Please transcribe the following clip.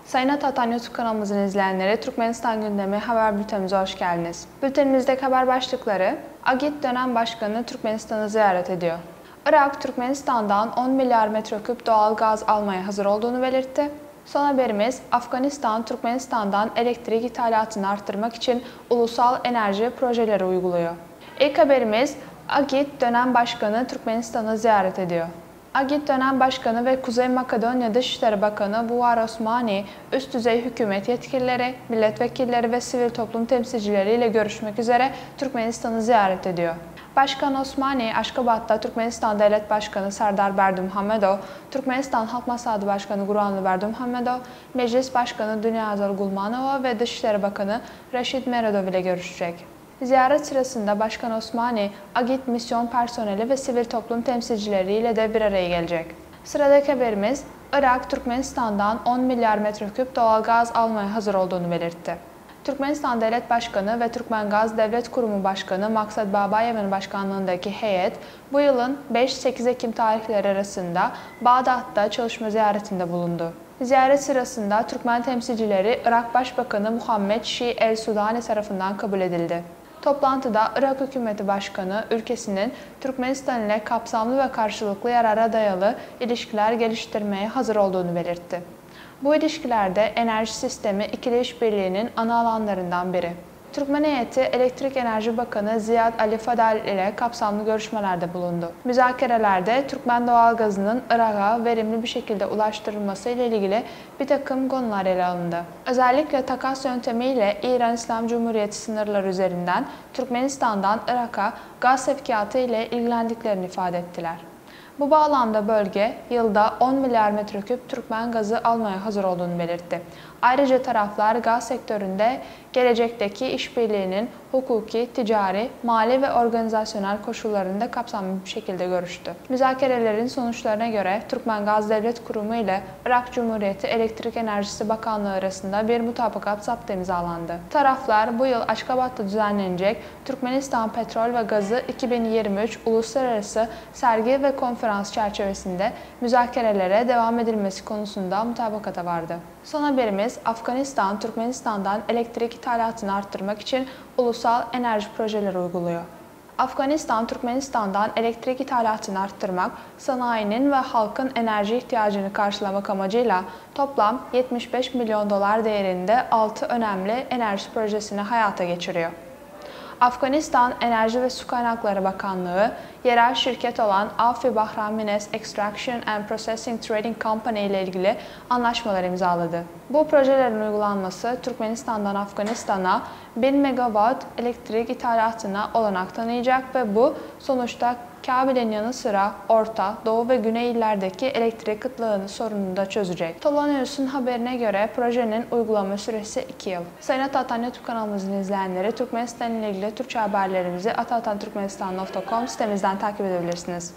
Sayın Atatan YouTube kanalımızın izleyenleri, Türkmenistan gündemi haber bültenimize hoş geldiniz. Bültenimizdeki haber başlıkları: AGİT dönem başkanı Türkmenistan'ı ziyaret ediyor. Irak, Türkmenistan'dan 10 milyar metreküp doğal gaz almaya hazır olduğunu belirtti. Son haberimiz: Afganistan, Türkmenistan'dan elektrik ithalatını arttırmak için ulusal enerji projeleri uyguluyor. İlk haberimiz: AGİT dönem başkanı Türkmenistan'ı ziyaret ediyor. AGİT dönem başkanı ve Kuzey Makedonya Dışişleri Bakanı Buhar Osmani, üst düzey hükümet yetkilileri, milletvekilleri ve sivil toplum temsilcileriyle görüşmek üzere Türkmenistan'ı ziyaret ediyor. Başkan Osmani, Aşkabat'ta Türkmenistan Devlet Başkanı Serdar Berdimuhamedov, Türkmenistan Halk Maslahatı Başkanı Guranlı Berdimuhamedov, Meclis Başkanı Dünyazar Gulmanova ve Dışişleri Bakanı Reşit Meredov ile görüşecek. Ziyaret sırasında Başkan Osmani, AGİT misyon personeli ve sivil toplum temsilcileriyle de bir araya gelecek. Sıradaki haberimiz: Irak, Türkmenistan'dan 10 milyar metreküp doğal gaz almaya hazır olduğunu belirtti. Türkmenistan Devlet Başkanı ve Türkmengaz Devlet Kurumu Başkanı Maksat Babayev'in başkanlığındaki heyet, bu yılın 5-8 Ekim tarihleri arasında Bağdat'ta çalışma ziyaretinde bulundu. Ziyaret sırasında Türkmen temsilcileri Irak Başbakanı Muhammed Şii el-Sudani tarafından kabul edildi. Toplantıda Irak Hükümeti Başkanı, ülkesinin Türkmenistan ile kapsamlı ve karşılıklı yarara dayalı ilişkiler geliştirmeye hazır olduğunu belirtti. Bu ilişkilerde enerji sistemi ikili işbirliğinin ana alanlarından biri. Türkmen heyeti, Elektrik Enerji Bakanı Ziyad Ali Fadal ile kapsamlı görüşmelerde bulundu. Müzakerelerde Türkmen doğalgazının Irak'a verimli bir şekilde ulaştırılması ile ilgili bir takım konular ele alındı. Özellikle takas yöntemiyle İran İslam Cumhuriyeti sınırları üzerinden Türkmenistan'dan Irak'a gaz sevkiyatı ile ilgilendiklerini ifade ettiler. Bu bağlamda bölge yılda 10 milyar metreküp Türkmen gazı almaya hazır olduğunu belirtti. Ayrıca taraflar gaz sektöründe gelecekteki işbirliğinin hukuki, ticari, mali ve organizasyonel koşullarında kapsamlı bir şekilde görüştü. Müzakerelerin sonuçlarına göre Türkmengaz Devlet Kurumu ile Irak Cumhuriyeti Elektrik Enerjisi Bakanlığı arasında bir mutabakat zaptı imzalandı. Taraflar bu yıl Aşkabat'ta düzenlenecek Türkmenistan Petrol ve Gazı 2023 Uluslararası Sergi ve Konferans çerçevesinde müzakerelere devam edilmesi konusunda mutabakata vardı. Son haberimiz: Afganistan, Türkmenistan'dan elektrik ithalatını arttırmak için ulusal enerji projeleri uyguluyor. Afganistan, Türkmenistan'dan elektrik ithalatını arttırmak, sanayinin ve halkın enerji ihtiyacını karşılamak amacıyla toplam 75 milyon dolar değerinde 6 önemli enerji projesini hayata geçiriyor. Afganistan Enerji ve Su Kaynakları Bakanlığı, yerel şirket olan Afi Bahramines Extraction and Processing Trading Company ile ilgili anlaşmalar imzaladı. Bu projelerin uygulanması Türkmenistan'dan Afganistan'a 1000 megawatt elektrik ithalatına olanak tanıyacak ve bu sonuçta Kabil'in yanı sıra Orta, Doğu ve Güney illerdeki elektrik kıtlığını sorununu da çözecek. Tolanıyorsun haberine göre projenin uygulama süresi 2 yıl. Sayın Atatan YouTube kanalımızın izleyenleri, Türkmenistan ile ilgili Türkçe haberlerimizi atatanturkmenistan.com sitemizden takip edebilirsiniz.